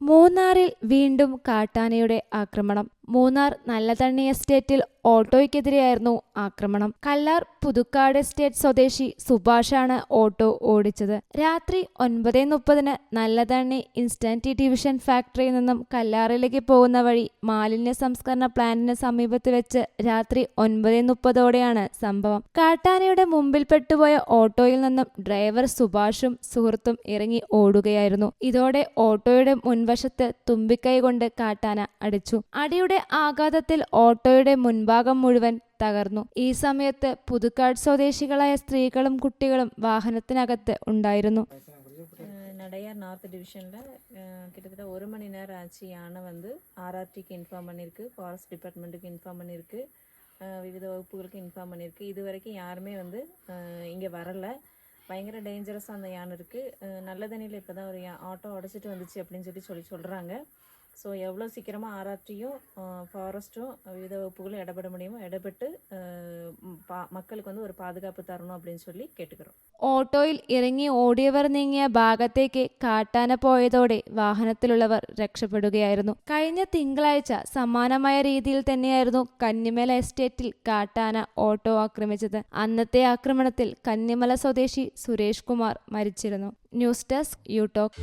മൂന്നാറിൽ വീണ്ടും കാട്ടാനയുടെ ആക്രമണം. മൂന്നാർ നല്ലതണ്ണി എസ്റ്റേറ്റിൽ ഓട്ടോയ്ക്കെതിരെയായിരുന്നു ആക്രമണം. കല്ലാർ പുതുക്കാട് എസ്റ്റേറ്റ് സ്വദേശി സുഭാഷാണ് ഓട്ടോ ഓടിച്ചത്. രാത്രി 9:30 നല്ലതണ്ണി ഇൻസ്റ്റന്റ് ഡിവിഷൻ ഫാക്ടറിയിൽ നിന്നും കല്ലാറിലേക്ക് പോകുന്ന വഴി മാലിന്യ സംസ്കരണ പ്ലാന്റിന് സമീപത്ത് വെച്ച് രാത്രി 9:30 സംഭവം. കാട്ടാനയുടെ മുമ്പിൽ പെട്ടുപോയ ഓട്ടോയിൽ നിന്നും ഡ്രൈവർ സുഭാഷും സുഹൃത്തും ഇറങ്ങി ഓടുകയായിരുന്നു. ഇതോടെ ഓട്ടോയുടെ മുൻവശത്ത് തുമ്പിക്കൈ കൊണ്ട് കാട്ടാന അടിച്ചു. അടിയുടെ ആഘാതത്തിൽ ഓട്ടോയുടെ മുൻഭാഗം മുഴുവൻ തകർന്നു. ഈ സമയത്ത് പുതുക്കാട് സ്വദേശികളായ സ്ത്രീകളും കുട്ടികളും വാഹനത്തിനകത്ത് ഉണ്ടായിരുന്നു. நடையார் நார்த் டிவிஷனில் கிட்டத்தட்ட 1 மணி நேரம் ஆச்சு. யானை வந்து ஆர்ஆர்டிக்கு இன்ஃபார்ம் பண்ணியிருக்கு, ஃபாரஸ்ட் டிபார்ட்மெண்ட்டுக்கு இன்ஃபார்ம் பண்ணியிருக்கு, விவித வகுப்புகளுக்கு இன்ஃபார்ம் பண்ணியிருக்கு. இது வரைக்கும் யாருமே வந்து இங்கே வரலை. பயங்கர டேஞ்சரஸாக அந்த யானை இருக்குது. நல்ல தண்ணியில் இப்போ தான் ஒரு ஆட்டோ உடச்சிட்டு வந்துச்சு அப்படின்னு சொல்கிறாங்க. ஸோ எவ்வளோ சீக்கிரமாக ஆர்ஆர்டியும் ஃபாரஸ்ட்டும் விவித வகுப்புகளும் இடப்பட முடியுமோ இடப்பட்டு மக்களுக்கு வந்து ஒரு பாதுகாப்பு தரணும் அப்படின்னு சொல்லி கேட்டுக்கிறோம். ഓട്ടോയിൽ ഇറങ്ങി ഓടിയവർ നീങ്ങിയ ഭാഗത്തേക്ക് കാട്ടാന പോയതോടെ വാഹനത്തിലുള്ളവർ രക്ഷപ്പെടുകയായിരുന്നു. കഴിഞ്ഞ തിങ്കളാഴ്ച സമാനമായ രീതിയിൽ തന്നെയായിരുന്നു കന്നിമല എസ്റ്റേറ്റിൽ കാട്ടാന ഓട്ടോ ആക്രമിച്ചത്. അന്നത്തെ ആക്രമണത്തിൽ കന്നിമല സ്വദേശി സുരേഷ് കുമാർ മരിച്ചിരുന്നു. News desk യൂടോക്ക്.